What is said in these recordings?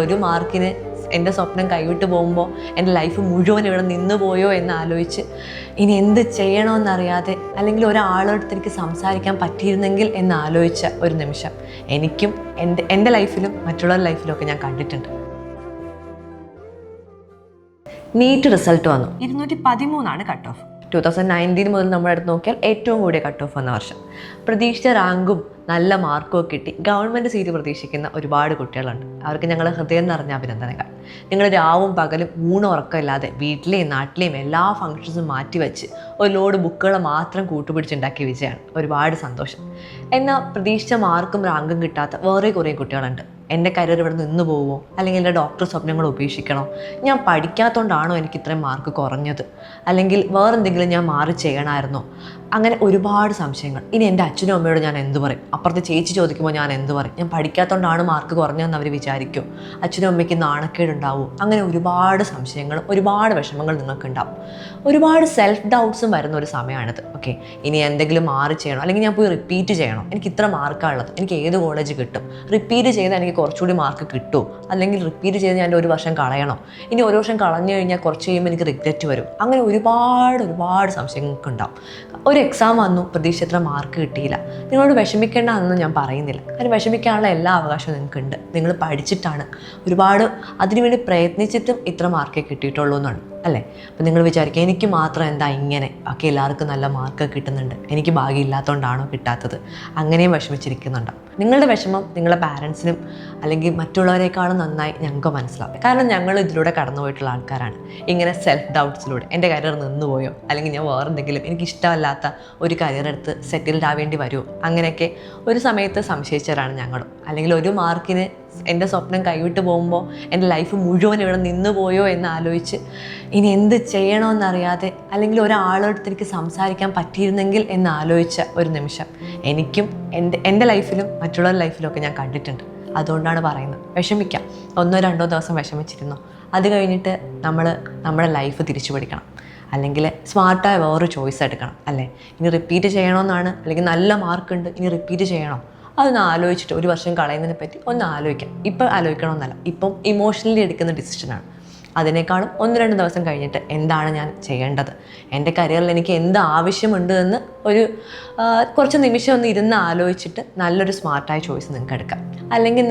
ഒരു മാർക്കിന് എൻ്റെ സ്വപ്നം കൈവിട്ട് പോകുമ്പോൾ എൻ്റെ ലൈഫ് മുഴുവൻ ഇവിടെ നിന്ന് പോയോ എന്ന് ആലോചിച്ച് ഇനി എന്ത് ചെയ്യണമെന്നറിയാതെ അല്ലെങ്കിൽ ഒരാളടുത്ത് എനിക്ക് സംസാരിക്കാൻ പറ്റിയിരുന്നെങ്കിൽ എന്ന് ആലോചിച്ച ഒരു നിമിഷം എനിക്കും എൻ്റെ ലൈഫിലും മറ്റുള്ളവരുടെ ലൈഫിലും ഒക്കെ ഞാൻ കണ്ടിട്ടുണ്ട്. നീറ്റ് റിസൾട്ട് വന്നു. 213 കട്ട് ഓഫ്. 2019 മുതൽ നമ്മുടെ അടുത്ത് നോക്കിയാൽ ഏറ്റവും കൂടിയ കട്ട് ഓഫ് വന്ന വർഷം. പ്രതീക്ഷിച്ച റാങ്കും നല്ല മാർക്കും ഒക്കെ കിട്ടി ഗവൺമെൻറ് സീറ്റ് പ്രതീക്ഷിക്കുന്ന ഒരുപാട് കുട്ടികളുണ്ട്. അവർക്ക് ഞങ്ങൾ ഹൃദയം നിറഞ്ഞ അഭിനന്ദനങ്ങൾ. നിങ്ങൾ രാവും പകലും ഉറക്കമില്ലാതെ വീട്ടിലെയും നാട്ടിലെയും എല്ലാ ഫങ്ഷൻസും മാറ്റിവെച്ച് ഒരു ലോഡ് ബുക്കുകൾ മാത്രം കൂട്ടുപിടിച്ചുണ്ടാക്കിയ വിജയമാണ്. ഒരുപാട് സന്തോഷം. എന്നാൽ പ്രതീക്ഷിച്ച മാർക്കും റാങ്കും കിട്ടാത്ത വേറെ കുറേ കുട്ടികളുണ്ട്. എൻ്റെ കരിയർ ഇവിടെ നിന്ന് പോവുമോ, അല്ലെങ്കിൽ എൻ്റെ ഡോക്ടർ സ്വപ്നങ്ങൾ ഉപേക്ഷിക്കണോ, ഞാൻ പഠിക്കാത്തതുകൊണ്ടാണോ എനിക്ക് ഇത്രയും മാർക്ക് കുറഞ്ഞത്, അല്ലെങ്കിൽ വേറെന്തെങ്കിലും ഞാൻ മാറി ചെയ്യണമായിരുന്നോ, അങ്ങനെ ഒരുപാട് സംശയങ്ങൾ. ഇനി എൻ്റെ അച്ഛനും അമ്മയോട് ഞാൻ എന്ത് പറയും, അപ്പുറത്തെ ചേച്ചി ചോദിക്കുമ്പോൾ ഞാൻ എന്ത് പറയും, ഞാൻ പഠിക്കാത്തതുകൊണ്ടാണ് മാർക്ക് കുറഞ്ഞതെന്ന് അവർ വിചാരിക്കും, അച്ഛനും അമ്മയ്ക്ക് നാണക്കേടുണ്ടാവും. അങ്ങനെ ഒരുപാട് സംശയങ്ങളും ഒരുപാട് വിഷമങ്ങൾ നിങ്ങൾക്കുണ്ടാവും. ഒരുപാട് സെൽഫ് ഡൗട്ട്സും വരുന്ന ഒരു സമയമാണിത്. ഓക്കെ, ഇനി എന്തെങ്കിലും മാറി ചെയ്യണോ, അല്ലെങ്കിൽ ഞാൻ പോയി റിപ്പീറ്റ് ചെയ്യണോ, എനിക്ക് ഇത്ര മാർക്കാണുള്ളത്, എനിക്ക് ഏത് കോളേജ് കിട്ടും, റിപ്പീറ്റ് ചെയ്താൽ എനിക്ക് കുറച്ചുകൂടി മാർക്ക് കിട്ടുമോ, അല്ലെങ്കിൽ റിപ്പീറ്റ് ചെയ്ത് ഞാൻ ഒരു വർഷം കളയണോ, ഇനി ഒരു വർഷം കളഞ്ഞു കഴിഞ്ഞാൽ കുറച്ച് കഴിയുമ്പോൾ എനിക്ക് റിഗ്രറ്റ് വരും. അങ്ങനെ ഒരുപാട് സംശയങ്ങൾക്ക് ഉണ്ടാവും. ഒരു എക്സാം വന്നു, പ്രതീക്ഷിച്ച മാർക്ക് കിട്ടിയില്ല, നിങ്ങളോട് വിഷമിക്കേണ്ടെന്ന് ഞാൻ പറയുന്നില്ല. അതിന് വിഷമിക്കാനുള്ള എല്ലാ അവകാശവും നിങ്ങൾക്കുണ്ട്. നിങ്ങൾ പഠിച്ചിട്ടാണ് ഒരുപാട് അതിനുവേണ്ടി പ്രയത്നിച്ചിട്ടും ഇത്ര മാർക്കേ കിട്ടിയിട്ടുള്ളൂ എന്നാണ് അല്ലേ. അപ്പം നിങ്ങൾ വിചാരിക്കുക എനിക്ക് മാത്രം എന്താ ഇങ്ങനെ, ബാക്കി എല്ലാവർക്കും നല്ല മാർക്ക് കിട്ടുന്നുണ്ട്, എനിക്ക് ഭാഗ്യമില്ലാത്തതുകൊണ്ടാണോ കിട്ടാത്തത്, അങ്ങനെയും വിഷമിച്ചിരിക്കുന്നുണ്ടോ. നിങ്ങളുടെ വിഷമം നിങ്ങളുടെ പാരൻസിനും അല്ലെങ്കിൽ മറ്റുള്ളവരെക്കാളും നന്നായി ഞങ്ങൾക്ക് മനസ്സിലാവും. കാരണം ഞങ്ങൾ ഇതിലൂടെ കടന്നു പോയിട്ടുള്ള ആൾക്കാരാണ്. ഇങ്ങനെ സെൽഫ് ഡൗട്ട്സിലൂടെ എൻ്റെ കരിയർ നിന്നുപോയോ, അല്ലെങ്കിൽ ഞാൻ വേറെ എന്തെങ്കിലും എനിക്കിഷ്ടമല്ലാത്ത ഒരു കരിയർ എടുത്ത് സെറ്റിൽഡ് ആവേണ്ടി വരുമോ, അങ്ങനെയൊക്കെ ഒരു സമയത്ത് സംശയിച്ചവരാണ് ഞങ്ങളും. അല്ലെങ്കിൽ ഒരു മാർക്കിന് എൻ്റെ സ്വപ്നം കൈവിട്ട് പോകുമ്പോൾ എൻ്റെ ലൈഫ് മുഴുവൻ ഇവിടെ നിന്ന് പോയോ എന്ന് ആലോചിച്ച് ഇനി എന്ത് ചെയ്യണമെന്നറിയാതെ അല്ലെങ്കിൽ ഒരാളടുത്ത് എനിക്ക് സംസാരിക്കാൻ പറ്റിയിരുന്നെങ്കിൽ എന്ന് ആലോചിച്ച ഒരു നിമിഷം എനിക്കും എൻ്റെ ലൈഫിലും മറ്റുള്ളവരുടെ ലൈഫിലും ഒക്കെ ഞാൻ കണ്ടിട്ടുണ്ട്. അതുകൊണ്ടാണ് പറയുന്നത്, വിഷമിക്കാം. 1-2 ദിവസം വിഷമിച്ചിരുന്നോ, അത് കഴിഞ്ഞിട്ട് നമ്മുടെ ലൈഫ് തിരിച്ചു പിടിക്കണം. അല്ലെങ്കിൽ സ്മാർട്ടായ വേറൊരു ചോയ്സ് എടുക്കണം അല്ലേ. ഇനി റിപ്പീറ്റ് ചെയ്യണമെന്നാണ്, അല്ലെങ്കിൽ നല്ല മാർക്കുണ്ട്, ഇനി റിപ്പീറ്റ് ചെയ്യണോ, അതൊന്ന് ആലോചിച്ചിട്ട് ഒരു വർഷം കളയുന്നതിനെ പറ്റി ഒന്ന് ആലോചിക്കാം. ഇപ്പം ആലോചിക്കണമെന്നല്ല, ഇപ്പം ഇമോഷണലി എടുക്കുന്ന ഡിസിഷനാണ്. അതിനേക്കാളും 1-2 ദിവസം കഴിഞ്ഞിട്ട് എന്താണ് ഞാൻ ചെയ്യേണ്ടത്, എൻ്റെ കരിയറിൽ എനിക്ക് എന്ത് ആവശ്യമുണ്ട് എന്ന് ഒരു കുറച്ച് നിമിഷം ഒന്ന് ഇരുന്ന് ആലോചിച്ചിട്ട് നല്ലൊരു സ്മാർട്ടായ ചോയ്സ് നിങ്ങൾക്ക് എടുക്കാം. അല്ലെങ്കിൽ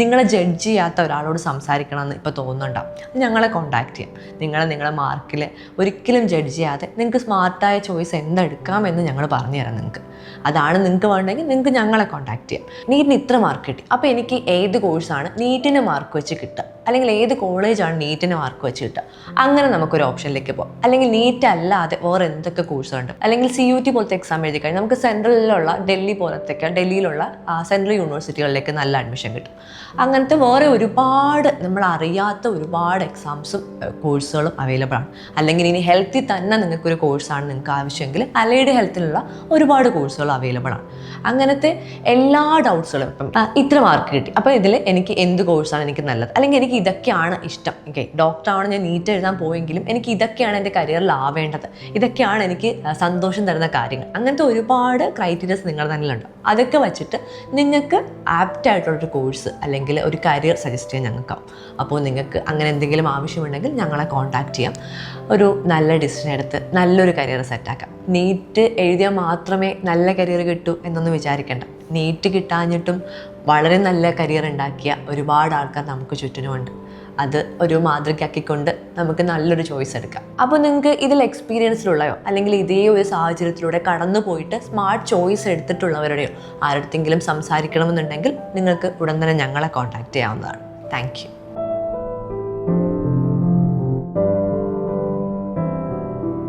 നിങ്ങളെ ജഡ്ജ് ചെയ്യാത്ത ഒരാളോട് സംസാരിക്കണമെന്ന് ഇപ്പോൾ തോന്നുന്നുണ്ടാവും, ഞങ്ങളെ കോൺടാക്ട് ചെയ്യാം. നിങ്ങളെ മാർക്കിൽ ഒരിക്കലും ജഡ്ജ് ചെയ്യാതെ നിങ്ങൾക്ക് സ്മാർട്ടായ ചോയ്സ് എന്തെടുക്കാമെന്ന് ഞങ്ങൾ പറഞ്ഞു തരാം നിങ്ങൾക്ക്. അതാണ് നിങ്ങൾക്ക് വേണമെങ്കിൽ നിങ്ങൾക്ക് ഞങ്ങളെ കോൺടാക്ട് ചെയ്യാം. നീറ്റിന് ഇത്ര മാർക്ക് കിട്ടി, അപ്പോൾ എനിക്ക് ഏത് കോഴ്സാണ് നീറ്റിന് മാർക്ക് വെച്ച് കിട്ടുക, അല്ലെങ്കിൽ ഏത് കോളേജാണ് നീറ്റിന് മാർക്ക് വെച്ച് കിട്ടുക, അങ്ങനെ നമുക്കൊരു ഓപ്ഷനിലേക്ക് പോകാം. അല്ലെങ്കിൽ നീറ്റ് അല്ലാതെ വേറെ എന്തൊക്കെ കോഴ്സുണ്ട്, അല്ലെങ്കിൽ CUT പോലത്തെ എക്സാം എഴുതി കഴിഞ്ഞാൽ നമുക്ക് സെൻട്രലിലുള്ള ഡൽഹിയിലുള്ള സെൻട്രൽ യൂണിവേഴ്സിറ്റികളിലേക്ക് നല്ല അഡ്മിഷൻ കിട്ടും. അങ്ങനത്തെ വേറെ ഒരുപാട് നമ്മൾ അറിയാത്ത ഒരുപാട് എക്സാംസും കോഴ്സുകളും അവൈലബിൾ ആണ്. അല്ലെങ്കിൽ ഇനി ഹെൽത്തിൽ തന്നെ നിങ്ങൾക്കൊരു കോഴ്സാണ് നിങ്ങൾക്ക് ആവശ്യമെങ്കിൽ അലൈഡ് ഹെൽത്തിലുള്ള ഒരുപാട് കോഴ്സുകൾ അവൈലബിൾ ആണ്. അങ്ങനത്തെ എല്ലാ ഡൗട്ട്സുകളും ഇപ്പം ഇത്ര മാർക്ക് കിട്ടി, അപ്പോൾ ഇതിൽ എനിക്ക് എന്ത് കോഴ്സാണ് എനിക്ക് നല്ലത്, അല്ലെങ്കിൽ എനിക്ക് ഇതൊക്കെയാണ് ഇഷ്ടം, ഓക്കെ ഡോക്ടറാണ് ഞാൻ നീറ്റ് എഴുതാൻ പോയെങ്കിലും എനിക്ക് ഇതൊക്കെയാണ് എൻ്റെ കരിയറിൽ ആവേണ്ടത്, ഇതൊക്കെയാണ് എനിക്ക് സന്തോഷം തരുന്ന കാര്യങ്ങൾ, അങ്ങനത്തെ ഒരുപാട് ക്രൈറ്റീരിയസ് നിങ്ങളുടെ തന്നെയുണ്ട്. അതൊക്കെ വെച്ചിട്ട് നിങ്ങൾക്ക് ആപ്റ്റായിട്ടുള്ളൊരു കോഴ്സ് അല്ലെങ്കിൽ ഒരു കരിയർ സജസ്റ്റ് ചെയ്യാൻ ഞങ്ങൾക്കാവും. അപ്പോൾ നിങ്ങൾക്ക് അങ്ങനെ എന്തെങ്കിലും ആവശ്യമുണ്ടെങ്കിൽ ഞങ്ങളെ കോൺടാക്ട് ചെയ്യാം. ഒരു നല്ല ഡിസിഷൻ എടുത്ത് നല്ലൊരു കരിയർ സെറ്റാക്കാം. നീറ്റ് എഴുതിയാൽ മാത്രമേ നല്ല കരിയർ കിട്ടൂ എന്നൊന്നും വിചാരിക്കേണ്ട. നീറ്റ് കിട്ടാഞ്ഞിട്ടും വളരെ നല്ല കരിയർ ഉണ്ടാക്കിയ ഒരുപാട് ആൾക്കാർ നമുക്ക് ചുറ്റിനുമുണ്ട്. അത് ഒരു മാതൃകയാക്കിക്കൊണ്ട് നമുക്ക് നല്ലൊരു ചോയ്സ് എടുക്കാം. അപ്പോൾ നിങ്ങൾക്ക് ഇതിൽ എക്സ്പീരിയൻസിലുള്ളയോ അല്ലെങ്കിൽ ഇതേ ഒരു സാഹചര്യത്തിലൂടെ കടന്നു പോയിട്ട് സ്മാർട്ട് ചോയ്സ് എടുത്തിട്ടുള്ളവരുടെയോ ആരുടെയെങ്കിലും സംസാരിക്കണമെന്നുണ്ടെങ്കിൽ നിങ്ങൾക്ക് ഉടൻ തന്നെ ഞങ്ങളെ കോൺടാക്ട് ചെയ്യാവുന്നതാണ്. Thank you.